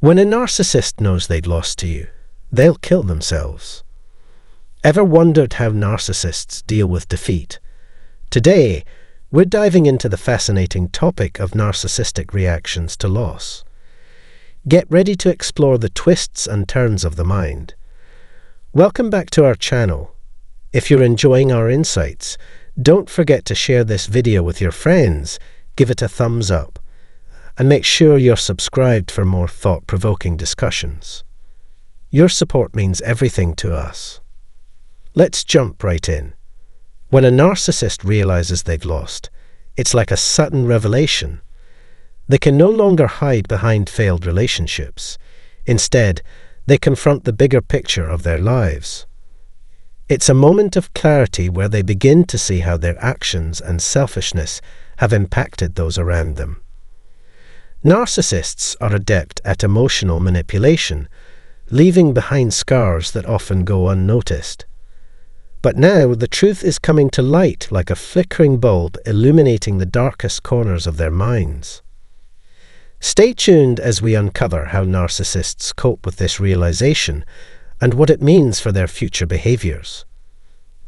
When a narcissist knows they've lost to you, they'll kill themselves. Ever wondered how narcissists deal with defeat? Today, we're diving into the fascinating topic of narcissistic reactions to loss. Get ready to explore the twists and turns of the mind. Welcome back to our channel. If you're enjoying our insights, don't forget to share this video with your friends, give it a thumbs up, and make sure you're subscribed for more thought-provoking discussions. Your support means everything to us. Let's jump right in. When a narcissist realizes they've lost, it's like a sudden revelation. They can no longer hide behind failed relationships. Instead, they confront the bigger picture of their lives. It's a moment of clarity where they begin to see how their actions and selfishness have impacted those around them. Narcissists are adept at emotional manipulation, leaving behind scars that often go unnoticed. But now the truth is coming to light like a flickering bulb illuminating the darkest corners of their minds. Stay tuned as we uncover how narcissists cope with this realization and what it means for their future behaviors.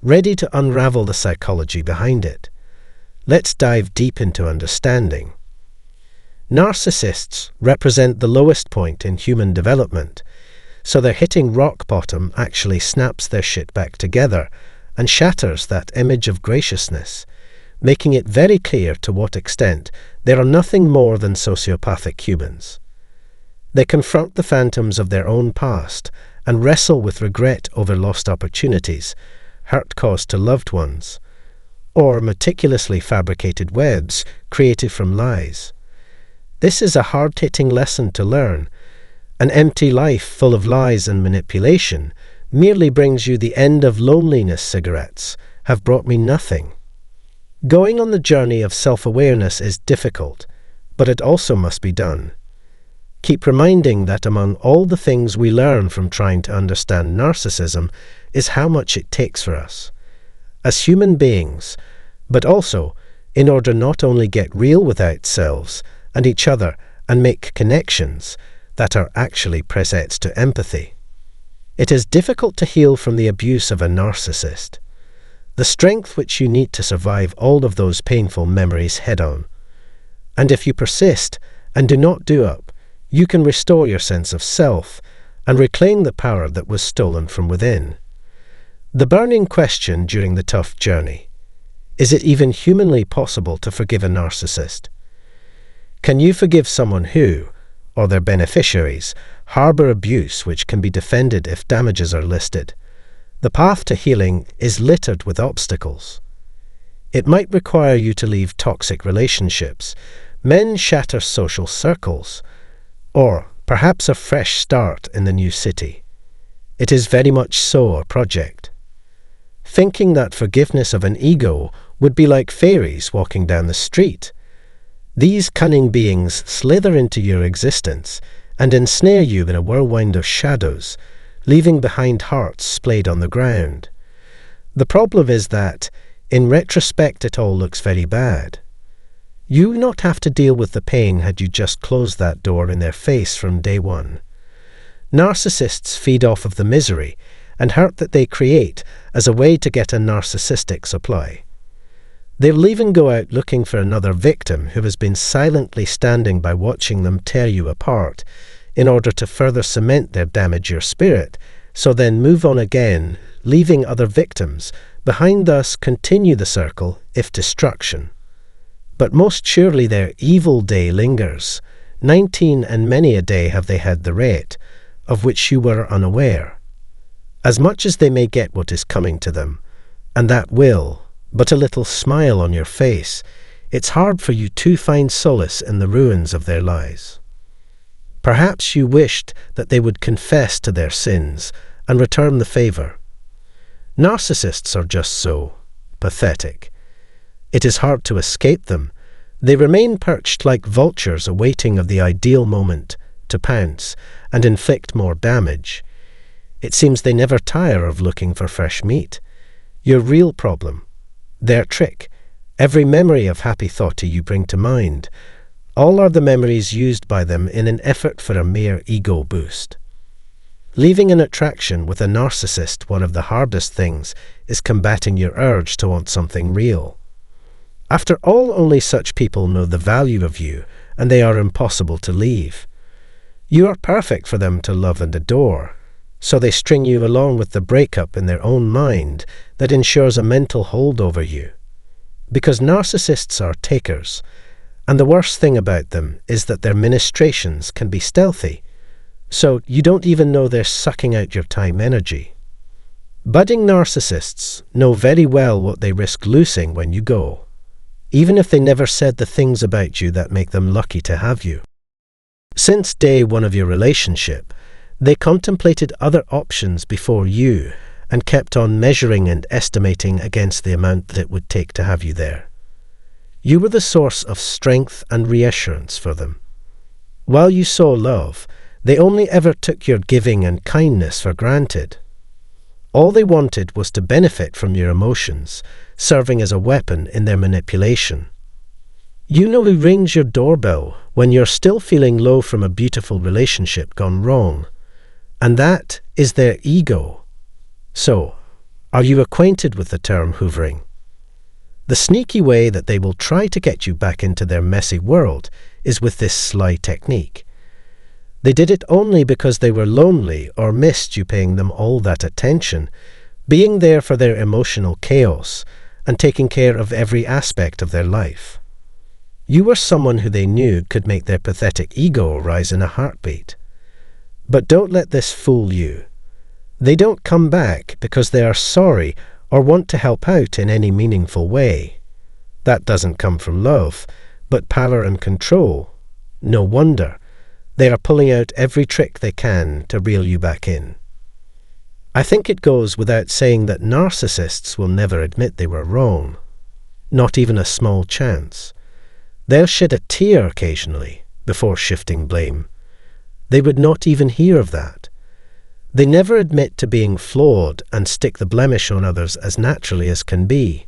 Ready to unravel the psychology behind it? Let's dive deep into understanding. Narcissists represent the lowest point in human development, so their hitting rock bottom actually snaps their shit back together and shatters that image of graciousness, making it very clear to what extent they are nothing more than sociopathic humans. They confront the phantoms of their own past and wrestle with regret over lost opportunities, hurt caused to loved ones, or meticulously fabricated webs created from lies. This is a hard-hitting lesson to learn. An empty life full of lies and manipulation merely brings you the end of loneliness. Cigarettes have brought me nothing. Going on the journey of self-awareness is difficult, but it also must be done. Keep reminding that among all the things we learn from trying to understand narcissism is how much it takes for us, as human beings, but also in order not only get real with ourselves and each other and make connections that are actually presets to empathy. It is difficult to heal from the abuse of a narcissist. The strength which you need to survive all of those painful memories head-on. And if you persist and do not do up, you can restore your sense of self and reclaim the power that was stolen from within. The burning question during the tough journey: is it even humanly possible to forgive a narcissist? Can you forgive someone who, or their beneficiaries, harbour abuse which can be defended if damages are listed? The path to healing is littered with obstacles. It might require you to leave toxic relationships, men shatter social circles, or perhaps a fresh start in the new city. It is very much so a project. Thinking that forgiveness of an ego would be like fairies walking down the street. These cunning beings slither into your existence and ensnare you in a whirlwind of shadows, leaving behind hearts splayed on the ground. The problem is that, in retrospect, it all looks very bad. You would not have to deal with the pain had you just closed that door in their face from day one. Narcissists feed off of the misery and hurt that they create as a way to get a narcissistic supply. They'll even go out looking for another victim who has been silently standing by watching them tear you apart in order to further cement their damage your spirit, so then move on again, leaving other victims behind, thus continue the circle, if destruction. But most surely their evil day lingers. 19 and many a day have they had the rate, of which you were unaware. As much as they may get what is coming to them, and that will, but a little smile on your face, it's hard for you to find solace in the ruins of their lies. Perhaps you wished that they would confess to their sins and return the favour. Narcissists are just so pathetic. It is hard to escape them. They remain perched like vultures awaiting of the ideal moment to pounce and inflict more damage. It seems they never tire of looking for fresh meat. Your real problem, their trick, every memory of happy thought you bring to mind, All are the memories used by them in an effort for a mere ego boost. Leaving an attraction with a narcissist, one of the hardest things is combating your urge to want something real. After all, only such people know the value of you, and they are impossible to leave. You are perfect for them to love and adore, so they string you along with the breakup in their own mind that ensures a mental hold over you. Because narcissists are takers, and the worst thing about them is that their ministrations can be stealthy, so you don't even know they're sucking out your time energy. Budding narcissists know very well what they risk losing when you go, even if they never said the things about you that make them lucky to have you. Since day one of your relationship, they contemplated other options before you and kept on measuring and estimating against the amount that it would take to have you there. You were the source of strength and reassurance for them. While you saw love, they only ever took your giving and kindness for granted. All they wanted was to benefit from your emotions, serving as a weapon in their manipulation. You know who rings your doorbell when you're still feeling low from a beautiful relationship gone wrong, and that is their ego. So, are you acquainted with the term hoovering? The sneaky way that they will try to get you back into their messy world is with this sly technique. They did it only because they were lonely or missed you paying them all that attention, being there for their emotional chaos and taking care of every aspect of their life. You were someone who they knew could make their pathetic ego rise in a heartbeat. But don't let this fool you. They don't come back because they are sorry or want to help out in any meaningful way. That doesn't come from love, but power and control. No wonder. They are pulling out every trick they can to reel you back in. I think it goes without saying that narcissists will never admit they were wrong. Not even a small chance. They'll shed a tear occasionally before shifting blame. They would not even hear of that. They never admit to being flawed and stick the blemish on others as naturally as can be.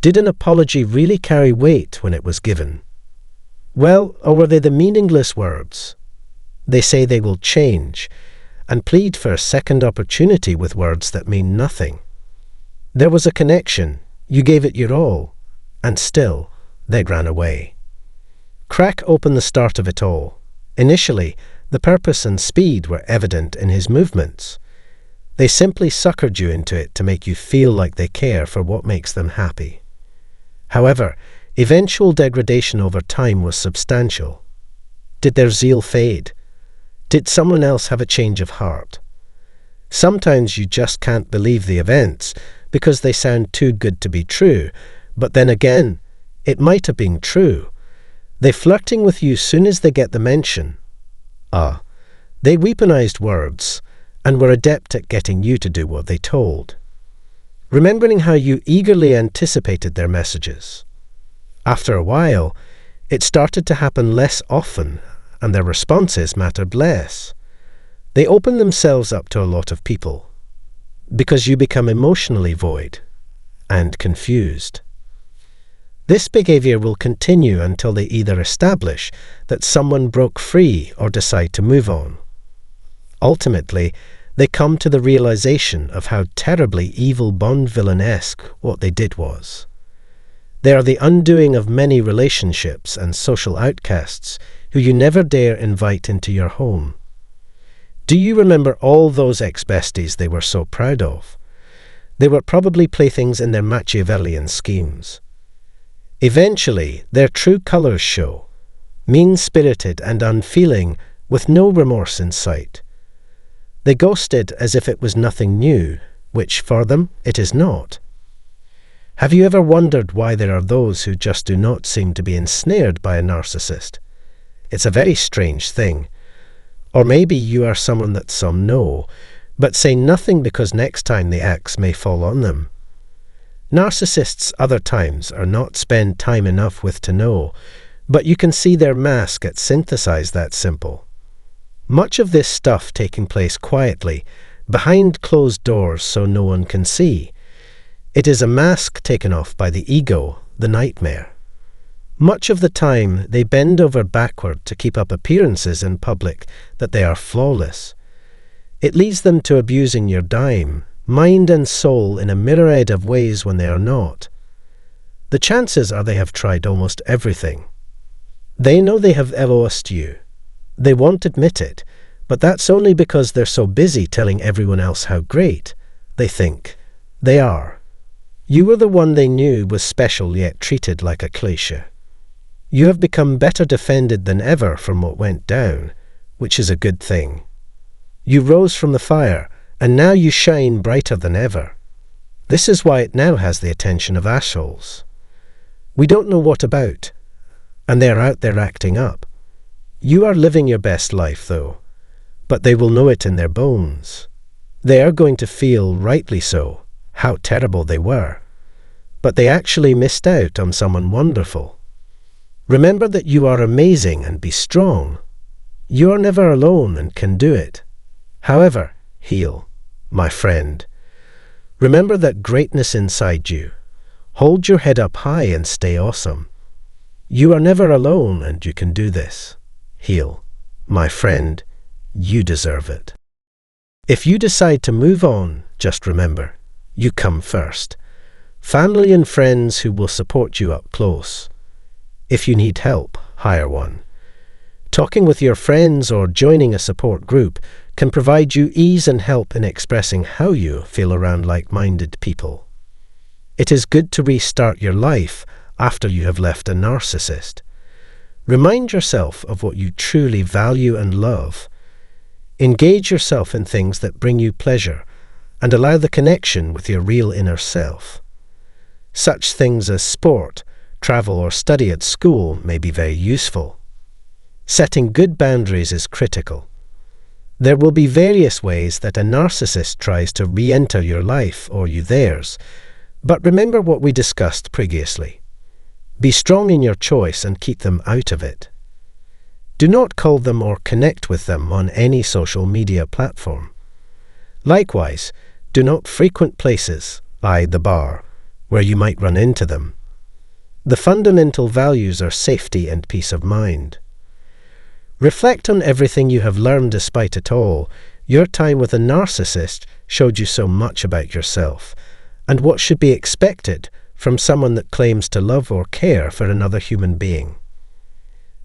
Did an apology really carry weight when it was given? Well, or were they the meaningless words? They say they will change and plead for a second opportunity with words that mean nothing. There was a connection, you gave it your all, and still they ran away. Crack open the start of it all. Initially, the purpose and speed were evident in his movements. They simply suckered you into it to make you feel like they care for what makes them happy. However, eventual degradation over time was substantial. Did their zeal fade? Did someone else have a change of heart? Sometimes you just can't believe the events because they sound too good to be true, but then again, it might have been true. They're flirting with you soon as they get the mention. They weaponized words and were adept at getting you to do what they told. Remembering how you eagerly anticipated their messages. After a while, it started to happen less often, and their responses mattered less. They open themselves up to a lot of people, because you become emotionally void and confused. This behavior will continue until they either establish that someone broke free or decide to move on. Ultimately, they come to the realization of how terribly evil Bond villain-esque what they did was. They are the undoing of many relationships and social outcasts who you never dare invite into your home. Do you remember all those ex-besties they were so proud of? They were probably playthings in their Machiavellian schemes. Eventually, their true colours show, mean-spirited and unfeeling, with no remorse in sight. They ghosted as if it was nothing new, which for them it is not. Have you ever wondered why there are those who just do not seem to be ensnared by a narcissist? It's a very strange thing. Or maybe you are someone that some know, but say nothing because next time the axe may fall on them. Narcissists other times are not spend time enough with to know, but you can see their mask at synthesize that simple. Much of this stuff taking place quietly, behind closed doors so no one can see. It is a mask taken off by the ego, the nightmare. Much of the time, they bend over backward to keep up appearances in public that they are flawless. It leads them to abusing your dime, mind and soul in a myriad of ways when they are not. The chances are they have tried almost everything. They know they have lost you. They won't admit it, but that's only because they're so busy telling everyone else how great they think they are. You were the one they knew was special yet treated like a cliché. You have become better defended than ever from what went down, which is a good thing. You rose from the fire, and now you shine brighter than ever. This is why it now has the attention of assholes. We don't know what about, and they're out there acting up. You are living your best life, though, but they will know it in their bones. They are going to feel, rightly so, how terrible they were, but they actually missed out on someone wonderful. Remember that you are amazing and be strong. You are never alone and can do it. However, heal, my friend. Remember that greatness inside you. Hold your head up high and stay awesome. You are never alone and you can do this. Heal, my friend. You deserve it. If you decide to move on, just remember, you come first. Family and friends who will support you up close. If you need help, hire one. Talking with your friends or joining a support group can provide you ease and help in expressing how you feel around like-minded people. It is good to restart your life after you have left a narcissist. Remind yourself of what you truly value and love. Engage yourself in things that bring you pleasure and allow the connection with your real inner self. Such things as sport, travel or study at school may be very useful. Setting good boundaries is critical. There will be various ways that a narcissist tries to re-enter your life or you theirs, but remember what we discussed previously. Be strong in your choice and keep them out of it. Do not call them or connect with them on any social media platform. Likewise, do not frequent places, i.e. the bar, where you might run into them. The fundamental values are safety and peace of mind. Reflect on everything you have learned despite it all. Your time with a narcissist showed you so much about yourself and what should be expected from someone that claims to love or care for another human being.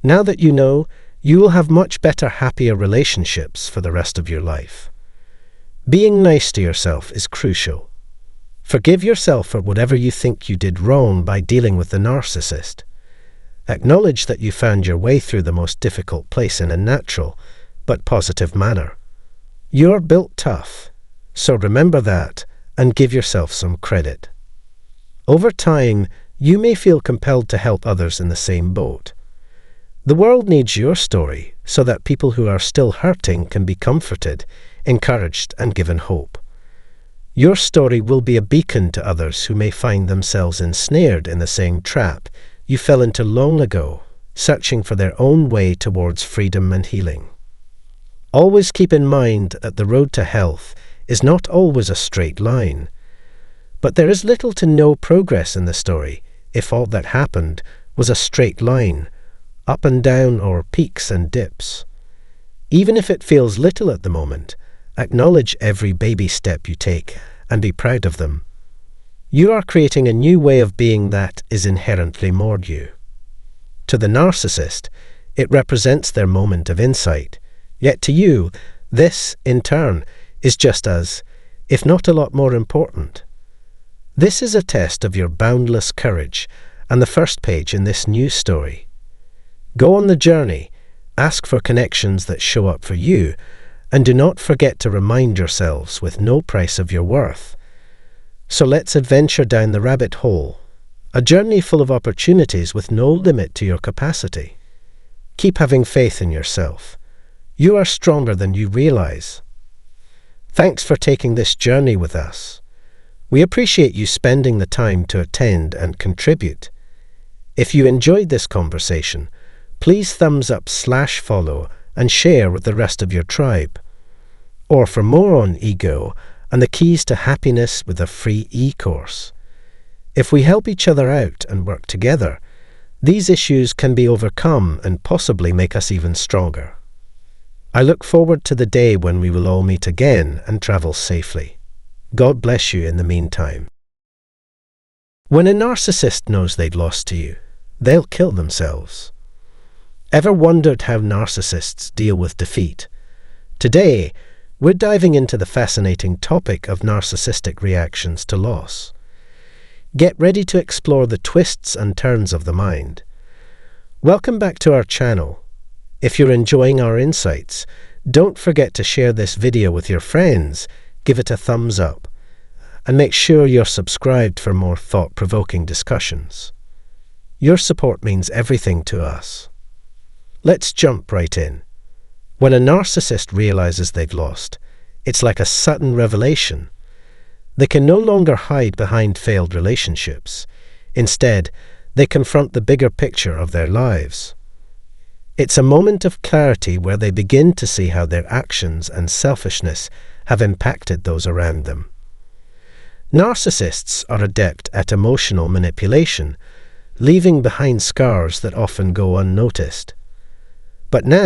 Now that you know, you will have much better, happier relationships for the rest of your life. Being nice to yourself is crucial. Forgive yourself for whatever you think you did wrong by dealing with the narcissist. Acknowledge that you found your way through the most difficult place in a natural but positive manner. You're built tough, so remember that and give yourself some credit. Over time, you may feel compelled to help others in the same boat. The world needs your story so that people who are still hurting can be comforted, encouraged, and given hope. Your story will be a beacon to others who may find themselves ensnared in the same trap you fell into long ago, searching for their own way towards freedom and healing. Always keep in mind that the road to health is not always a straight line, but there is little to no progress in the story if all that happened was a straight line, up and down or peaks and dips. Even if it feels little at the moment, acknowledge every baby step you take and be proud of them. You are creating a new way of being that is inherently more you. To the narcissist, it represents their moment of insight, yet to you, this, in turn, is just as, if not a lot more important. This is a test of your boundless courage and the first page in this new story. Go on the journey, ask for connections that show up for you, and do not forget to remind yourselves with no price of your worth. So let's adventure down the rabbit hole, a journey full of opportunities with no limit to your capacity. Keep having faith in yourself. You are stronger than you realize. Thanks for taking this journey with us. We appreciate you spending the time to attend and contribute. If you enjoyed this conversation, please thumbs up / follow and share with the rest of your tribe. Or for more on ego and the keys to happiness with a free e-course. If we help each other out and work together, These issues can be overcome and possibly make us even stronger. I look forward to the day when we will all meet again and travel safely. God bless you in the meantime. When a narcissist knows they've lost to you, they'll kill themselves. Ever wondered how narcissists deal with defeat? Today, we're diving into the fascinating topic of narcissistic reactions to loss. Get ready to explore the twists and turns of the mind. Welcome back to our channel. If you're enjoying our insights, don't forget to share this video with your friends, give it a thumbs up, and make sure you're subscribed for more thought-provoking discussions. Your support means everything to us. Let's jump right in. When a narcissist realizes they've lost, it's like a sudden revelation. They can no longer hide behind failed relationships. Instead, they confront the bigger picture of their lives. It's a moment of clarity where they begin to see how their actions and selfishness have impacted those around them. Narcissists are adept at emotional manipulation, leaving behind scars that often go unnoticed. But now,